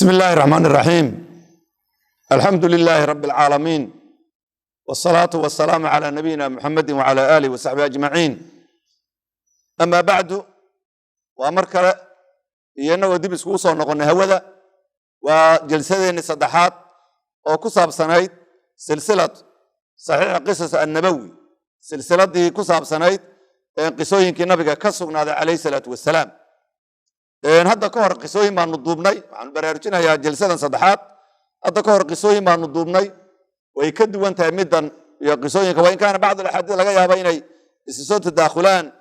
بسم الله الرحمن الرحيم. الحمد لله رب العالمين، والصلاة والسلام على نبينا محمد وعلى آله وصحبه أجمعين. أما بعد، وأمرك إنه دب سكوسا ونقلنا هوذا وجلستين صدحات وكسب سنيد سلسلة صحيح قصص النبوي. سلسلة دي كسب سنيد قصوين كنبي كسبنا عليه الصلاة والسلام. هذا كهر قصوين ما نضوبني عن برارجنا يا جلسة صدحات. هذا كهر قصوين ما نضوبني ويكدوا أنت مدا يا قصوين، وإن كان بعض الأحاديث لقيها بيني الصوت الداخلان،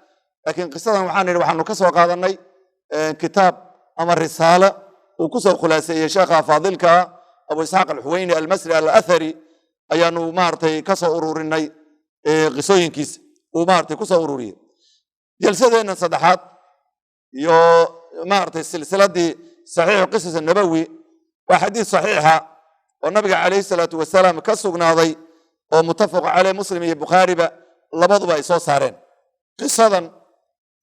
لكن قصة معانا وحنا كسر قاضني كتاب أمر رسالة وكسر خلاصية شيخ فاضلك أبو إسحاق الحويني المصري الأثري أيانو مارتي كسر أورورني قصوين كيس ومارتي كسر أوروري. جلسة صدحات يو مارتي السلسلة دي صحيح قصص النبوي وحديث صحيحة والنبي عليه الصلاة والسلام كسرنا ذي ومتفق عليه مسلم البخاري لبضوا يسوع سارين. قصة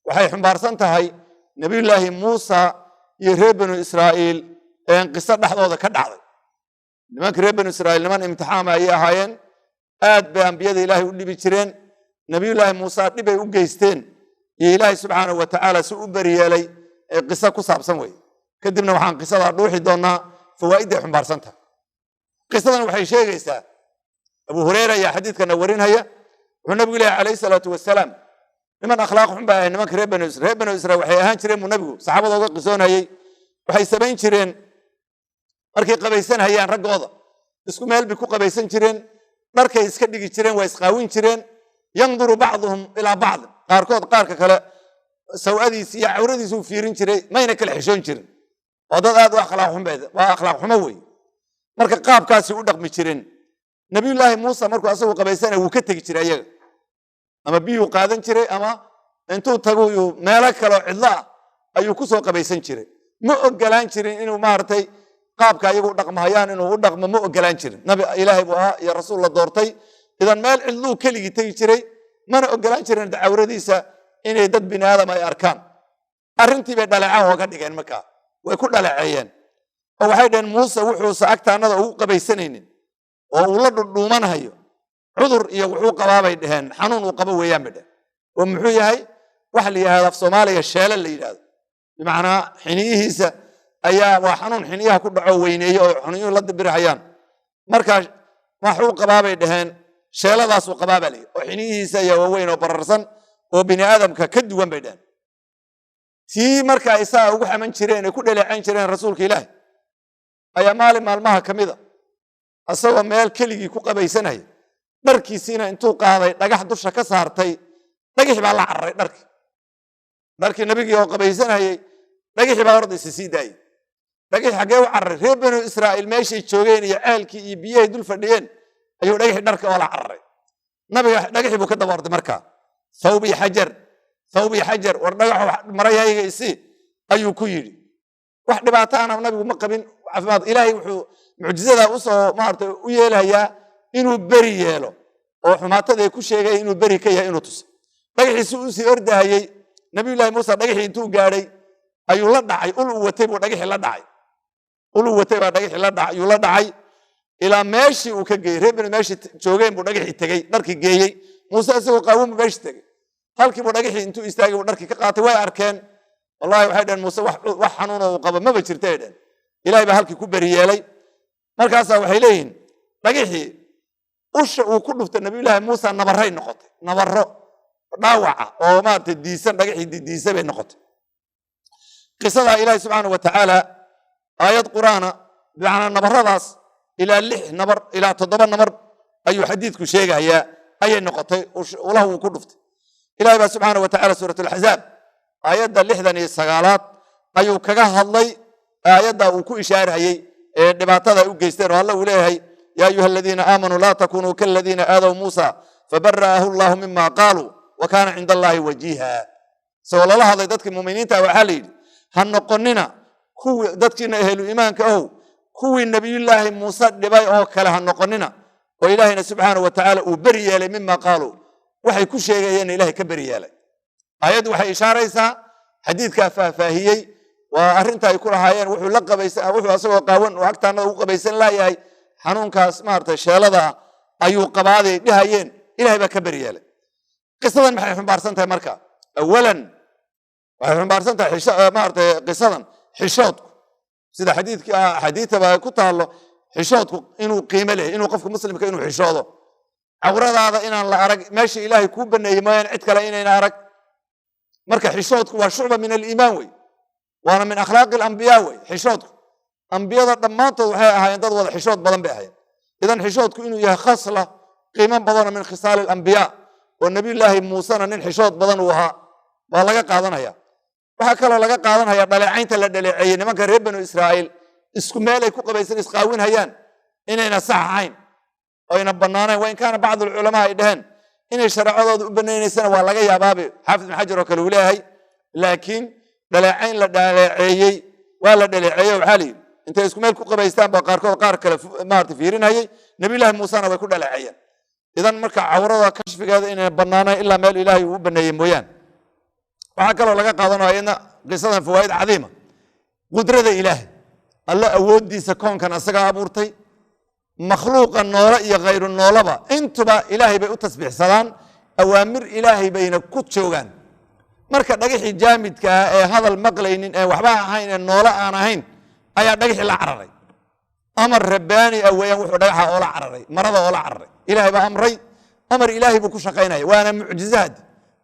وحي حمبارسنتها هي نبي الله موسى يهرب بنو إسرائيل إن قصة لحظة كدعوة لما كرب بنو إسرائيل لما امتحان أيها هاين آد بأنبياء الله اللي بيشرين نبي الله موسى اللي بيوجيستين إلهي سبحانه وتعالى سوء بريالي قصة كصاب سموي كدمنا وحان قصة روحي دونا فوائد حمبارسنتها. قصة وحي شيء قيسا أبو هريرة يا حديث كان نورين هيا والنبي الله عليه الصلاة والسلام لمن أخلاقهم بقى إنما كرب بنو إسرائيل وحي أهان شرين منبقوا صحابة ضوء قصون هيا وحي سبين شرين مركي قبيسان هيا رق اسكو مال بيكو قبيسان شرين مركي يسكدق شرين ويسقاوين شرين ينظر بعضهم إلى بعض قاركود قارك كلا سواديس يا عورديس وفيرين شري ما ينكل حشون شرين وضد هذا أخلاقهم بعد وأخلاقهم موي مركي قاب كاسي ودق مشرين نبي الله موسى مركو أسوق قبيسان وكتك شري أما بيو قادن شري أما أنتو تقولوا مالك لو علا أيو كسو قبيسان شري مؤجلان شرين إنه مارتي قاب كايو ودق مهيان إنه ودق مؤجلان شرين نبي إلهي بها يا رسول الله دورتي إذا مال علو كلي تيجري ما أقولان شرين دعورديسا إن يدد بني هذا ما يأركان أرنتي بدلعه وقد كان مكا ويكون دلعيان أو حيدا موسى وحوس أكتر نذا هو قبي سنين وولد الرومان هيو عذر يوحو قبابي دهن حنون وقبو ويامده ومحوي هاي وحلي هذا في صوماليا الشالة اللي هذا بمعنى حنيه أيا وحنون حنيها كل عوينيه حنيه لد برحيان مركز محو قبابي دهن شالة ذا سوق قبابلي وحنيه سيووين وبررسن وبني آدم ككدوان بيدان تي مركا إساء وقح من شرين كل لعين شرين رسولك إلهي أي مال مالمها كمذا أسوى مال كلي كوكا بيسنهي دركي سينا انتو قاضي لقاح دوشا كسارتي لقاح بالله عري دركي النبي كوكا بيسنهي لقاح بالله سيسيداي لقاح حقاو عري ريب بنو إسرائيل ماشي تشوغين يعالكي يبيه دول فرديين أيو لقاح دركي ولا عري نبي لقاح بو كده بارد مركا ثوبي حجر ورنجح مريها يجيسي أيو كيري واحد بعتنا النبي مقبل عفماد إلهي وحو معجزة أصلا ما أعرف وياله يا إنه بري ياله وحمات هذا كل شيء إنه بري كيا إنه تس نجح سوسي أرده هي نبي الله موسى نجح ينتو جاري أيو لدعي قولوا وتب ونجح لدعي قولوا وتب نجح لدعي يلدعي إلى ماشي وكجي ربنا ماشي شوجين ونجح يتجي نرك جي موسى سوى قوم ماشي تجي halkii buu dhagaxii intuu istaagay uu dharkii ka qaatay way arkeen wallahi waxay dhan Muuse wax xanuun oo qaba ma jirtay dhan Ilaahay baa halkii ku bariyeelay markaas waxay leeyihiin dhagaxii usha uu ku dhuftay nabi Ilaahay Muuse nabaray noqotay nabaro dhaawaca oo maartay diisan dhagaxii diisay bay noqotay qisada Ilaahay subhanahu wa ta'ala ayad quraana bimacna nabaradaas ila 6 nabar ila 7 nabar ayuu xadiidku sheegaya ayay noqotay ulahu ku dhuftay إلهي سبحانه وتعالى سورة الحزاب آيات اللحظة السقالات أيو كجاه الله آيات وكو إشارة هي نباتها يوجيستر والله وليه يا أيها الذين آمنوا لا تكونوا كالذين آذوا موسى فبرأه الله مما قالوا وكان عند الله وجيها سؤال الله هذا ذاتك المؤمنين وحليل هنقننا كو ذاتك أهل الإيمان كأو كو النبي الله موسى لباي أو كله هنقننا وإلهنا سبحانه وتعالى وبرئ مما قالوا waxay ku sheegayeen Ilaahay ka bariyeelay ayadu waxay ishaaraysaa xadiidka faahfaahiyay وأرنت يكون هايين وحول لقى بيس وحول أسوأ قاون وحتى أنا وقى بيسن لا يهي حنون كاس مارت الشيلة أيو قبادي لهايين إلهي بكبر ياله قصة ما حيحن بارسنتها مركا أولا حيحن بارسنتها مارت قصة حشوتك سيدا حديث كنت الله حشوتك إنه قيمة له إنه قفك مسلم كإنه حشوته عورات هذا إن الله أرق ماشي إلهي كوبنا يمان عدك لإن أرق مركا حشوتك وشعبة من الإيمان وانا من اخلاق الانبياء حشودك انبياء ضمانته waxay ahaayeen dad wada xishood badan bay ahaayeen idan xishoodku inuu yahay khasla qiimo badan min khisal al-anbiya wa nabi ilaahi Muuse nin xishood badan uu ahaa waa laga qaadanaya waxa kale laga qaadanaya dhaleecaynta la dhaleecay nimanka reer banu Israa'iil isku meel ay ku qabaysan isqaawin hayaan inayna sax ahayn oo ina banaanay waa in kana baad ulama ay dhahan inay sharciyadooda u banaynaysan waa laga yaabaa xaafid ibn Hajar oo kale uu leeyahay laakiin dhaleecayn la dhaleeceeyay waa la dhaleeceeyay waxa li inta isku meel ku qabaystaan ba qaar kale maarta fiirinayay nabi ilaahi Muuse way ku dhaleeceeyeen idan marka cawrada kashfigeeda inay banaanay illa meel ilaahi uu baneeyay mooyaan waxa kale laga qaadanayo in qisadan fawaid cadiima qudrada ilaahi alla awoodiisa koonkan asaga abuurtay makhluuqa noola iyo ghayru noolaba intuba ilaahi bay u tasbiixsadaan awaamir ilaahi bayna ku joogaan marka dhagaxi jaamidka ee hadal maqlaynin ee waxba ahayn ee noola aan ahayn ayaa dhagaxi la cararay amar rabbaani awayaan wuxuu dhagaxa oo la cararay marada oo la cararay ilaahay baa amray amar ilaahay buu ku shaqeynayay waana mucjizaad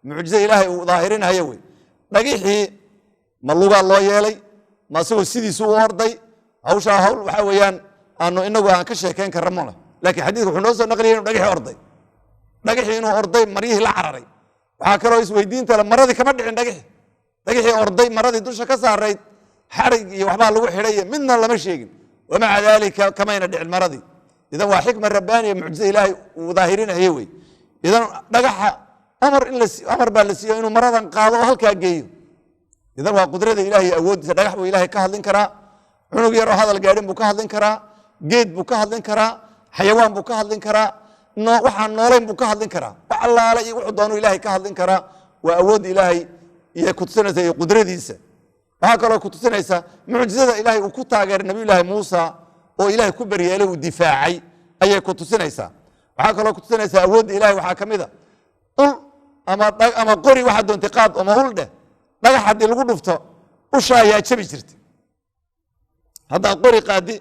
mucjiza ilaahay uu daahirinayo way dhagaxi maluga loo yeelay ma soo sidiisu u orday hawsha hawl waxa weeyaan aanu inagu aan ka sheekeen karamo laakiin xadiisku wuxuu noo soo naqliyay inuu dhagaxi orday dhagaxi inuu orday mariyii la cararay waxa kale oo isweydiinta la maradii kama dhicin dhagaxi orday maradii dusha ka saaray xarig iyo waxba lagu xidhay midna lama sheegin wama dalika kama ina dhicin maradii idan waa xikma rabbaaniya mucjiza ilaahay uu daahirinayo way idan dhagaxa amar baa la siiyo inuu maradan qaado halka geeyo idan waa qudrada ilaahay awoodiisa dhagax buu ilaahay ka hadlin karaa cunug yar oo hadal gaadhin buu ka hadlin karaa geed buu ka hadlin karaa xayawaan buu ka hadlin karaa waxaan nooleyn buu ka hadlin karaa wax allaale iyo wuxuu doono ilaahay ka hadlin karaa waa awood ilaahay iyo ku tusinaysa iyo qudradiisa waxa kale oo ku tusinaysa mucjizada ilaahay uu ku taageeray nabi ilaahay Muuse oo ilaahay ku baryeelay uu difaacay ayay ku tusinaysa waxa kale oo ku tusinaysa awood ilaahay waxa kamida ul ama qori waxa doontay qaad ama ul dhagax hadii lagu dhufto usha ayaa jabi jirtay hadda qori qaadi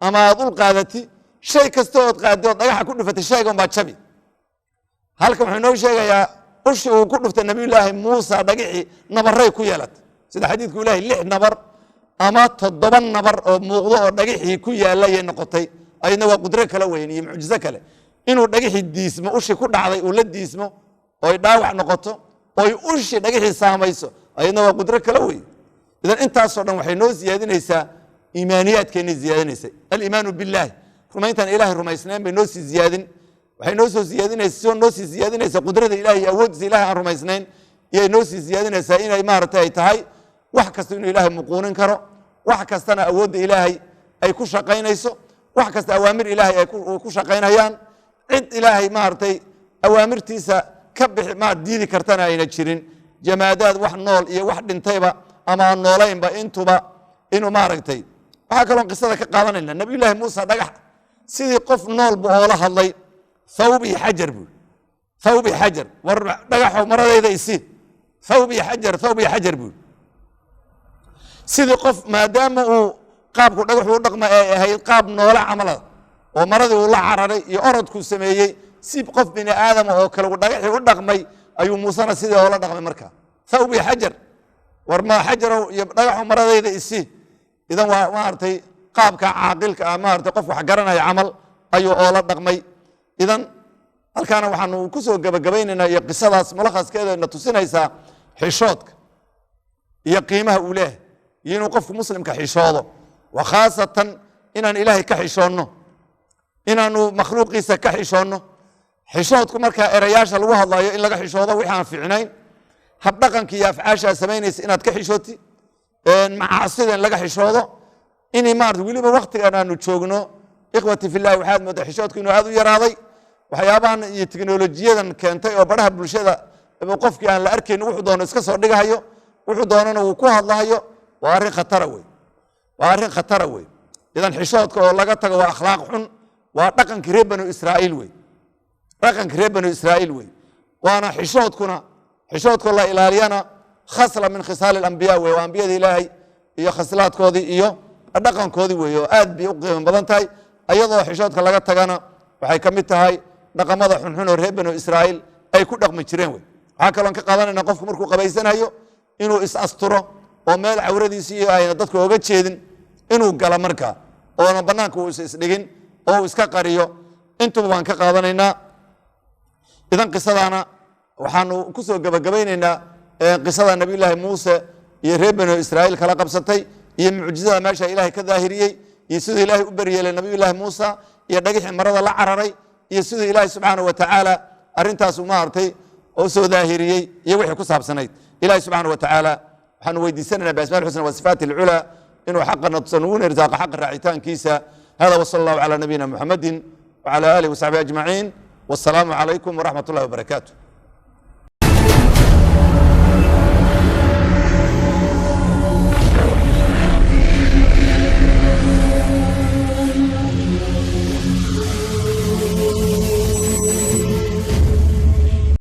ama ul qaadati shay kasto oo qaado dhagaxa ku dhufatay shaygan baa jabi halka wuxuu noo sheegayaa ushi uu ku dhuftay nabi ilaahi Muuse dhagaxi nabaray ku yeelat sida xadiidku ilaahi 6 nabar ama 7 nabar oo muuqdo oo dhagaxi ku yaalay noqotay ayna waa qudro kala weyn iyo mucjizo kale inuu dhagaxi diismo ushi ku dhacday uu la diismo oo dhaawac noqoto oo ushi dhagaxi saamayso ayna waa qudro kala weyn idan intaas oo dhan waxay noo siyaadinaysaa iimaaniyaadkeena ziyaadinaysaa al-iimaanu billahi rumayntan ilaahay rumaysnaan bay noo sii ziyaadin waxay noo soo ziyaadinaysaa qudrada ilaahay awoodiisa ilaahay aan rumaysnayn iyo noo sii ziyaadinaysaa inay maartay ay tahay wax kasta inuu ilaahay muquunin karo wax kastana awoodda ilaahay ay ku shaqaynayso wax kasta awaamir ilaahay ay ku shaqaynayaan cid ilaahay maartay awaamirtiisa ka bixi ma diidi kartana ayna jirin jamaadaad wax nool iyo wax dhintayba ama noolaynba intuba inuu maartay waxa kale oo qisada ka qaadanayna nabi ilaahay Muuse dhagax sidii qof nool buu oo la hadlay ثوبي حجر ودغخو مراديدا isi ثوبي حجر buu sidii qof maadaama uu qaabku dhagaxu u dhaqma ay ahayd qaab noola camala oo maradii uu la cararay iyo orodku sameeyay si qof bini aadam oo kale uu dhagaxi u dhaqmay ayuu Muuse sidii oo la dhaqmay marka ثوبي حجر warma xajar iyo dhagaxu maradayda isi idan waa maartay qaabka caaqilka maartay qof wax garanaya amal ayuu oo la dhaqmay idan halkaana waxaanu ku soo gabagabaynaynaa iyo qisadaas mulakhaskeeda na tusinaysa xishoodka iyo qiimaha uu leeyahay iyo inuu qofku muslimka xishoodo wa khaasatan inaan ilaahay ka xishoonno inaanu makhluuqiisa ka xishoonno xishoodku marka erayaasha lagu hadlayo in laga xishoodo wixii aan fiicnayn hab dhaqanka iyo afcaasha sameynaysa inaad ka xishooti macaasida in laga xishoodo inay maartay weliba waqtigan aanu joogno ikhwati filaahi waxaad moodaa xishoodku inuu aad u yaraaday waxyaabahan iyo tiknoolajiyadan keentay oo baraha bulshada qofkii aan la arkayn wuxuu doono iska soo dhigayo wuxuu doonana uu ku hadlayo وأرين خطر وي وأرين خطر وي إذا حشوتك والله قتك وأخلاق حن ورقن كريب بنو إسرائيل وي رقن كريب بنو إسرائيل وي وأنا حشوتكنا حشوتك الله إلهينا خصلة من خصال الأنبياء وأنبياء إلهي iyo khaslaadkoodii iyo dhaqankoodii weeyo aad bi u qiimo badan tahay ayadoo xishoodka laga tagana waxay kamid tahay dhaqamada xunxun oo reer banu Israa'iil ay ku dhaqmi jireen way waxa kale oo ka qaadanayna qofku markuu qabaysanayo inuu is asturo oo meel cawradiisa iyo ayna dadku uga jeedin inuu gala marka oo banaanka uu is dhigin oo iska qariyo intuu waan ka qaadanaynaa idan qisadana waxaanu ku soo gabagabaynaynaa qisada nabi ilaahi Muuse iyo reer banu Israa'iil kala qabsatay iyo mucjizada meesha Ilaahay ka daahiriyay iyo sidoo Ilaahay u baryeelay nabi ilaahi Muuse iyo dhagixii marada la cararay iyo sidoo Ilaahay subhanahu wa ta'ala arintaas u maartay oo soo daahiriyay iyo wixii ku saabsanayd Ilaahay subhanahu wa ta'ala waxaan weydiisanaynaa basmaal husna wa sifaat al-ula inuu xaqna tusnuun irzaaq xaq raacitaankiisa hada wa sallallahu ala nabiyina muhammadin wa ala alihi wa sahbihi ajma'in wassalamu alaykum wa rahmatullahi wa barakatuh